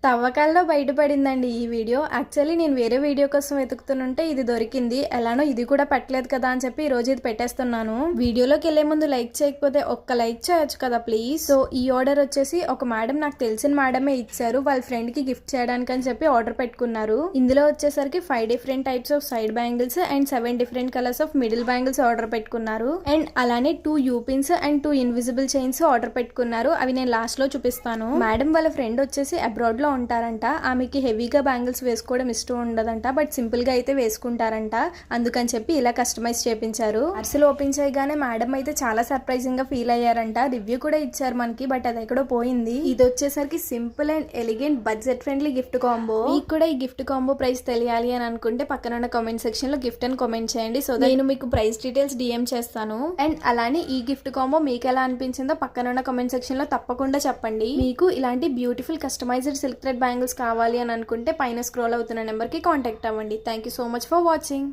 తవ్వకాల్లో బయటపడిందండి ఈ video. Actually నేను వేరే వీడియో కోసం వెతుకుతుంటే ఇది దొరికింది. ఎలానో ఇది కూడా పెట్టలేదు కదా అని చెప్పి ఈ రోజు ఇది పెట్టేస్తున్నాను. వీడియోలోకి వెళ్లే ముందు లైక్ చేయకపోతే ఒక్క లైక్ చేయొచ్చు కదా ప్లీజ్. సో ఈ ఆర్డర్ వచ్చేసి ఒక మేడం, నాకు తెలిసిన మేడమే ఇచ్చారు. వాళ్ళ ఫ్రెండ్ కి గిఫ్ట్ చేయడానికి అని చెప్పి ఆర్డర్ పెట్టుకున్నారు. ఇందులో వచ్చేసరికి 5 different types of side bangles and 7 different colours of middle bangles order పెట్టుకున్నారు. అండ్ అలానే 2 you pins and 2 invisible chains order పెట్టుకున్నారు. అవి నేను లాస్ట్ లో చూపిస్తాను. మేడం వాళ్ళ ఫ్రెండ్ వచ్చేసి అబ్రాడ్ లో ఉంటారంట. ఆమెకి హెవీగా బ్యాంగిల్స్ వేసుకోవడం ఇష్టం ఉండదంట, బట్ సింపుల్ గా అయితే వేసుకుంటారంట. అందుకని చెప్పి ఇలా కస్టమైజ్ చేపించారు. పార్సల్ ఓపెన్ చేయగానే మేడం అయితే చాలా సర్ప్రైజింగ్ గా ఫీల్ అయ్యారంట. రివ్యూ కూడా ఇచ్చారు మనకి, బట్ అది ఎక్కడో పోయింది. ఇది వచ్చేసరికి simple and elegant budget friendly gift combo. మీకు కూడా ఈ గిఫ్ట్ కాంబో ప్రైస్ తెలియాలి అని అనుకుంటే పక్కన ఉన్న కామెంట్ సెక్షన్ లో గిఫ్ట్ అని కామెంట్ చేయండి. సో నేను మీకు ప్రైస్ డీటెయిల్స్ డిఎం చేస్తాను. అండ్ అలానే ఈ గిఫ్ట్ కాంబో మీకు ఎలా అనిపించిందో పక్కన ఉన్న కామెంట్ సెక్షన్ లో తప్పకుండా చెప్పండి. మీకు ఇలాంటి beautiful customized silk thread bangles కావాలి అని అనుకుంటే పైన స్క్రోల్ అవుతున్న నెంబర్ కి కాంటాక్ట్ అవ్వండి. Thank you so much for watching.